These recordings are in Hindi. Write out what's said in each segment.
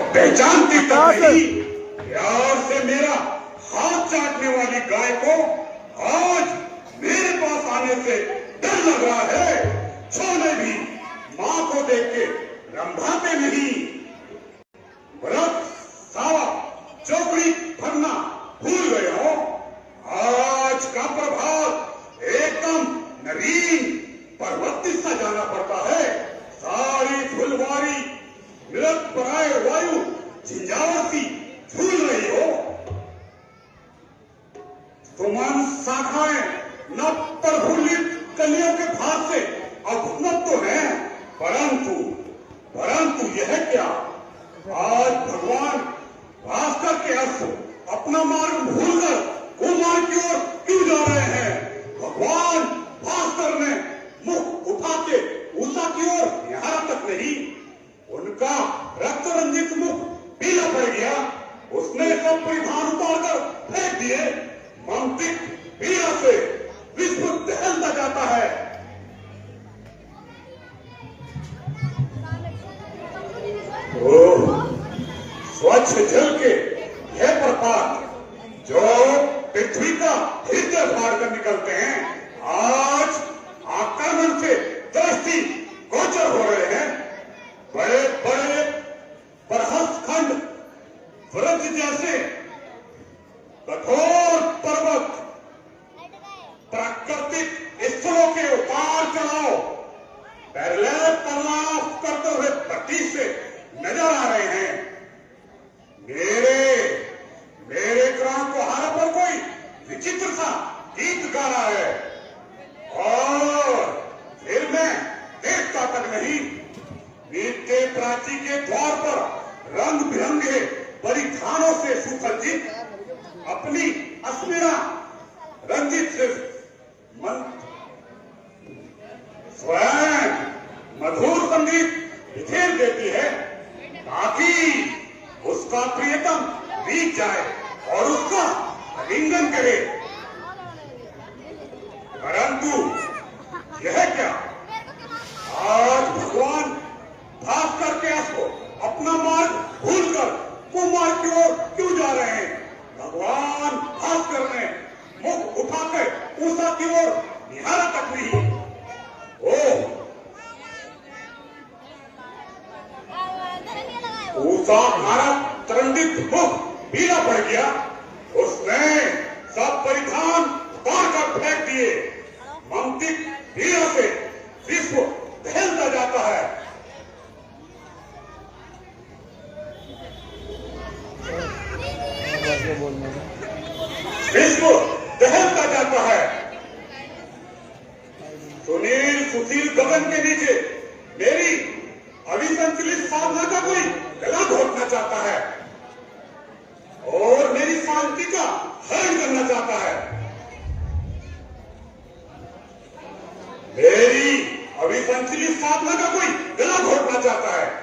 पहचानती तो नहीं। प्यार से मेरा हाथ चाटने वाली गाय को आज मेरे पास आने से डर लग रहा है। छोले भी मां को देख के रंभाते नहीं। व्रत सावा चौकड़ी भरना भूल गए हो। आज का प्रभात एकदम नवीन पर्वती सा जाना पड़ता है। सारी फुलवारी मृत पराय वायु झिंझावती झूल रही हो। सुमन शाखाएं न प्रफुल्लित कलियों के भार से अवनत तो है, परंतु यह क्या, आज भगवान भास्कर के अस्त्र अपना मार्ग भूलकर कुमार की ओर क्यों जा रहे हैं? भगवान भास्कर ने मुख उठा के उषा की ओर निहारा तक नहीं। उनका रक्त रंजित मुख पीला पड़ गया। उसने सब परिधान उतारकर फेंक दिए। मानसिक पीड़ा से विश्व दहलता जाता है। स्वच्छ जल के यह प्रपात जो पृथ्वी का हृदय फाड़ कर निकलते हैं, आज आक्रमण से दृष्टि गोचर हो रहे हैं। बड़े बड़े बरहस-खंड व्रज जैसे कठोर पर्वत प्राकृतिक स्थलों के उतार चढ़ाव पैरेलल तलाश करते हुए पट्टी से नजर आ रहे हैं। मेरे ग्राम को हारा पर कोई विचित्र सा गीत गा रहा है और फिर मैं देखता तक नहीं। नित्य प्राची के द्वार पर रंग बिरंगे परिधानों से सुसज्जित अपनी अस्मिता रंजित से मन स्वयं मधुर संगीत बिखेर देती है ताकि उसका प्रियतम बीत जाए और उसका आलिंगन करे। परंतु यह क्या, आज भगवान भास्कर के अस्त्र अपना मार्ग भूलकर कुमार की ओर क्यों जा रहे हैं? भगवान भास्कर ने मुख उठाकर उषा की ओर निहारा तक नहीं। उषा हमारा तरंगित मुख पीला पड़ गया। उसने सब परिधान उतार कर फेंक दिए। मानसिक पीड़ा से विश्व दहलता जाता है। विश्व दहलता जाता है। सुनील सुशील गगन के नीचे मेरी अभिसंचलित साधना का कोई गला घोटना चाहता है और मेरी शांति का हरण करना चाहता है। मेरी अभिसंचलित साधना का कोई गला घोटना चाहता है।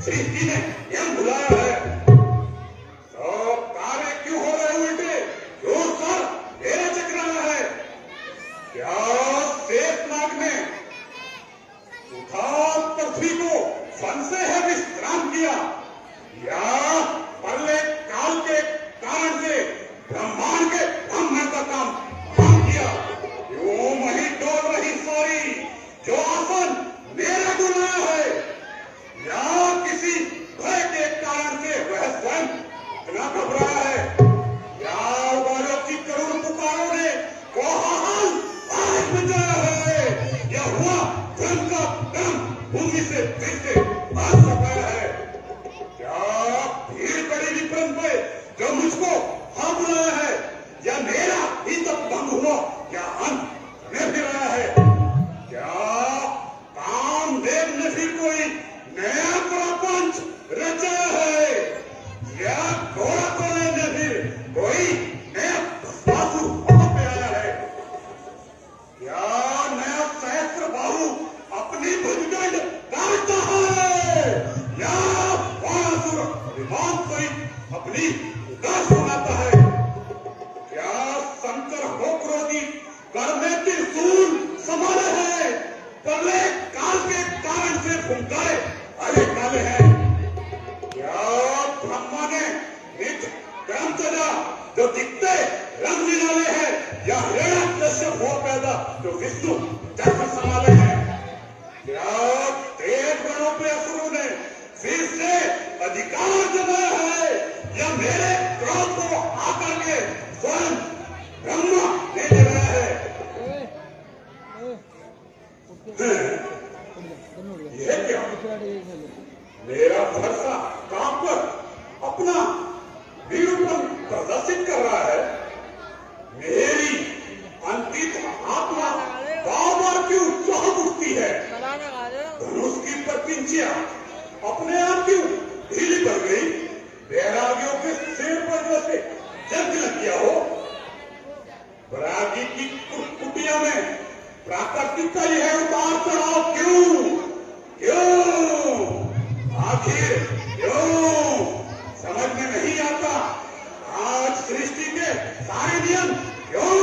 सृष्टि ने यह बुलाया है। तो तारे क्यों हो रहे उल्टे? क्यों सर मेरा चकराया है? क्या शेषनाग ने उठा पृथ्वी को वन से है विश्राम किया, या पहले काल के कारण से ब्रह्मांड के ब्रह्म का काम किया? क्यों वही डोल रही सारी जो आसन मेरा डुलाया है, या किसी भय के कारण से वह स्वयं इतना घबराया है, या वालों की करुण पुकारों ने वो हाल आज बचाया है, या हुआ धर्म का धर्म भूमि से फिर से बात सफाया है? क्या भीड़ पड़ी विक्रम पे जो मुझको हाँ बुलाया है, या मेरा ही तब भंग हुआ, या अंत में फिर आया है? क्या कामदेव ने फिर कोई नया प्रपंच रचा है, या घोड़ा कोले ने फिर कोई नया भस्मासुर पे आया है, या नया सहस्त्र बाहु अपनी भुजदंड काटता है, या बाणासुर विमान सहित अपनी उदास सुनाता है? क्या शंकर हो क्रोधी कर में त्रिशूल समाने हैं, पहले काल के कारण से फुंकारे अरे काले हैं? क्या ब्रह्मा ने निज कर्म सजा जो दिखते रंग निराले हैं, या हिरण्यकश्यप हो पैदा जो विष्णु चक्र संभाले हैं? क्या देव गणों पे असुरों ने फिर से अधिकार जमाया है, या मेरे क्रोध को आकर के स्वयं ब्रह्मा ने जगाया है? यह क्या मेरा भरसा काम पर अपना वीरपन प्रदर्शित कर रहा है? मेरी अंतित आत्मा बार-बार क्यों चौंक उठती है? धनुष की प्रपिंचिया अपने आप क्यों ढीली पड़ गई? बैरागियों के सिर पर जैसे जंग लग गया हो। बैरागी की कुटिया में प्राकृतिक का यह उतार चढ़ाव क्यों? क्यों? आखिर क्यों? समझ में नहीं आता। आज सृष्टि के सारे नियम क्यों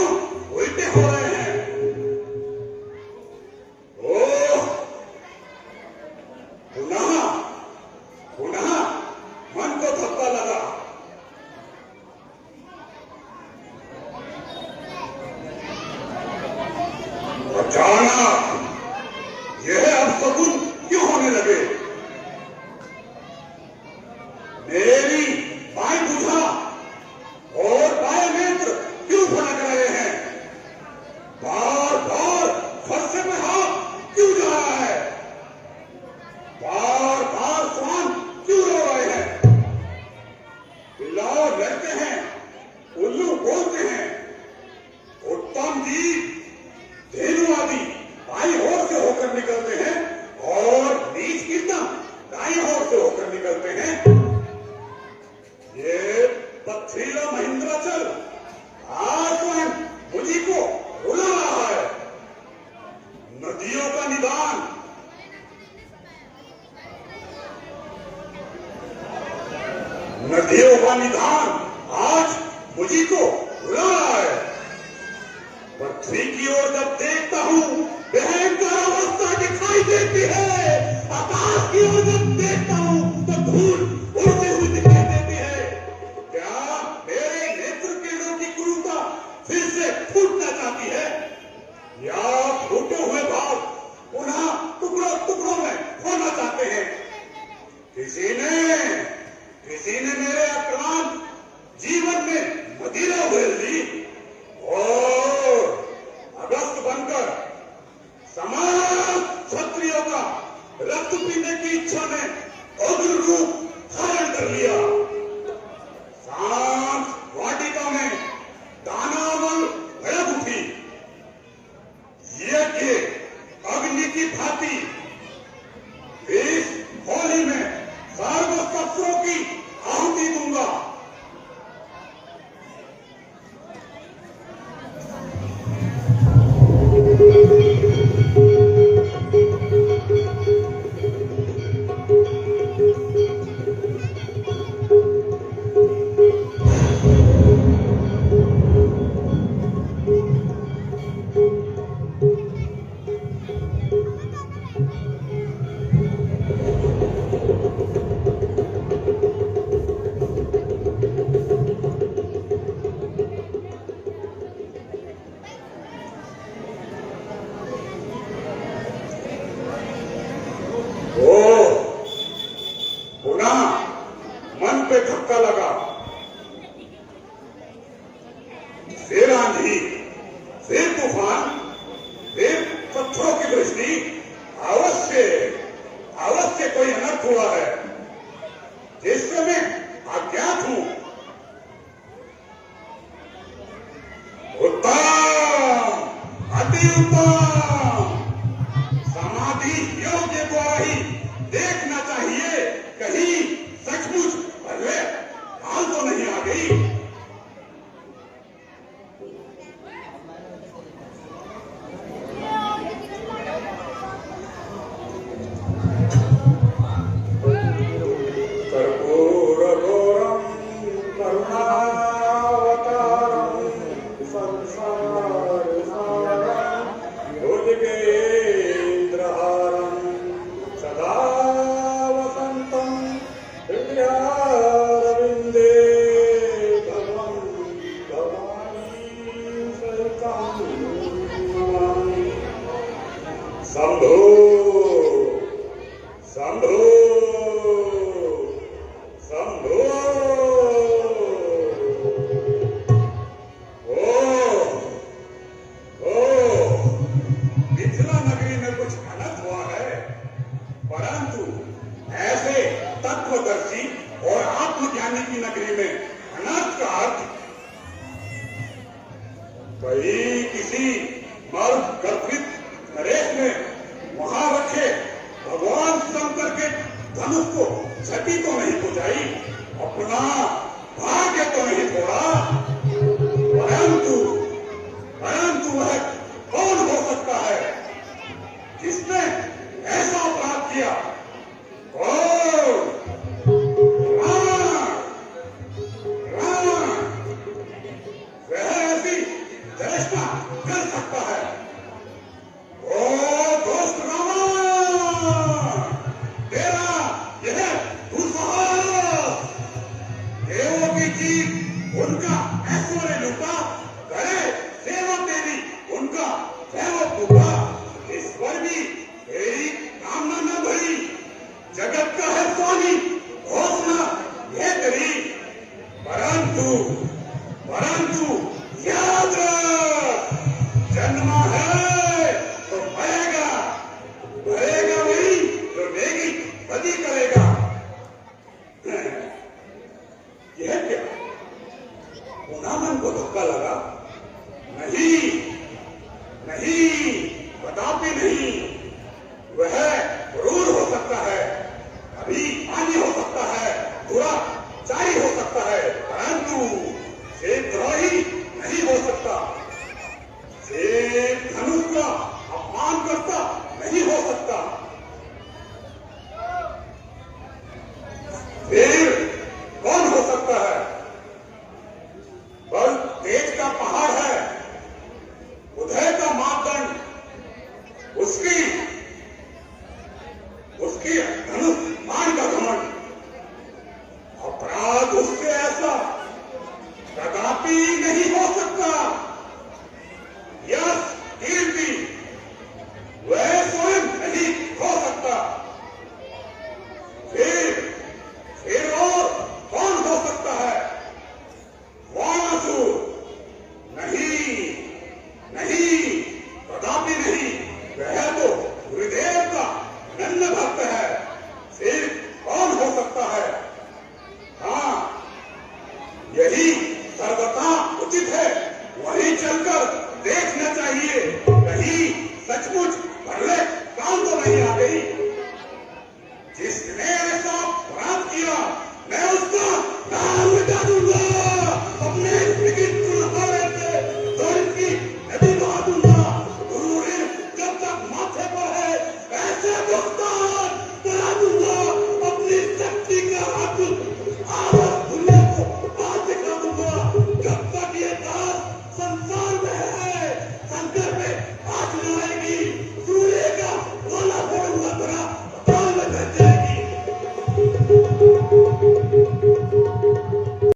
उल्टे हो रहे हैं? ओह, पुनः मन को धक्का लगा। अचानक यह अपशकुन क्यों होने लगे? मेरी बाएं भुजा और बाएं नेत्र क्यों भड़क रहे हैं? बार बार फरसे में हाथ क्यों जा रहा है? बार बार स्वान क्यों रो रहे हैं? बिल्लाओ लड़ते हैं, उल्लू बोलते हैं। उत्तम जी धेनु आदि बाई ओर से होकर निकलते हैं, और नीच कीर्तन दाई ओर से होकर निकलते हैं। ये पथरीला महेंद्राचल आज स्वयं मुझी को रुला रहा है। नदियों का निदान, नदियों का निदान आज मुझी को रुला रहा है। पृथ्वी की ओर जब देखता हूं भयंकर अवस्था दिखाई देती है। आकाश की ओर जब देखता हूं तो धूल उड़ती हुई दिखाई देती है। क्या मेरे नेत्र किरणों की क्रूरता फिर से फूटना चाहती है, या फूटे हुए भाव पुनः टुकड़ों टुकड़ों में होना चाहते हैं? किसी ने मेरे अक्रांत जीवन में मदिरा उड़ेल दी और अगस्त बनकर समस्त क्षत्रियों का रक्त पीने की इच्छा ने उग्र रूप धारण कर लिया। शांत वाटिका में दानावल भड़क उठी। यज्ञ अग्नि की भांति इस होली में सर्व शस्त्रों की आहुति दूंगा। धक्का लगा, फिर आंधी, फिर तूफान, फिर पत्थरों की वृष्टि, अवश्य कोई अनर्थ हुआ है जिससे मैं अज्ञात हूं। उत्तम, अति उत्तम। समाधि योग के द्वारा ही देखना चाहिए, कहीं सचमुच भले हाल तो नहीं आ गई।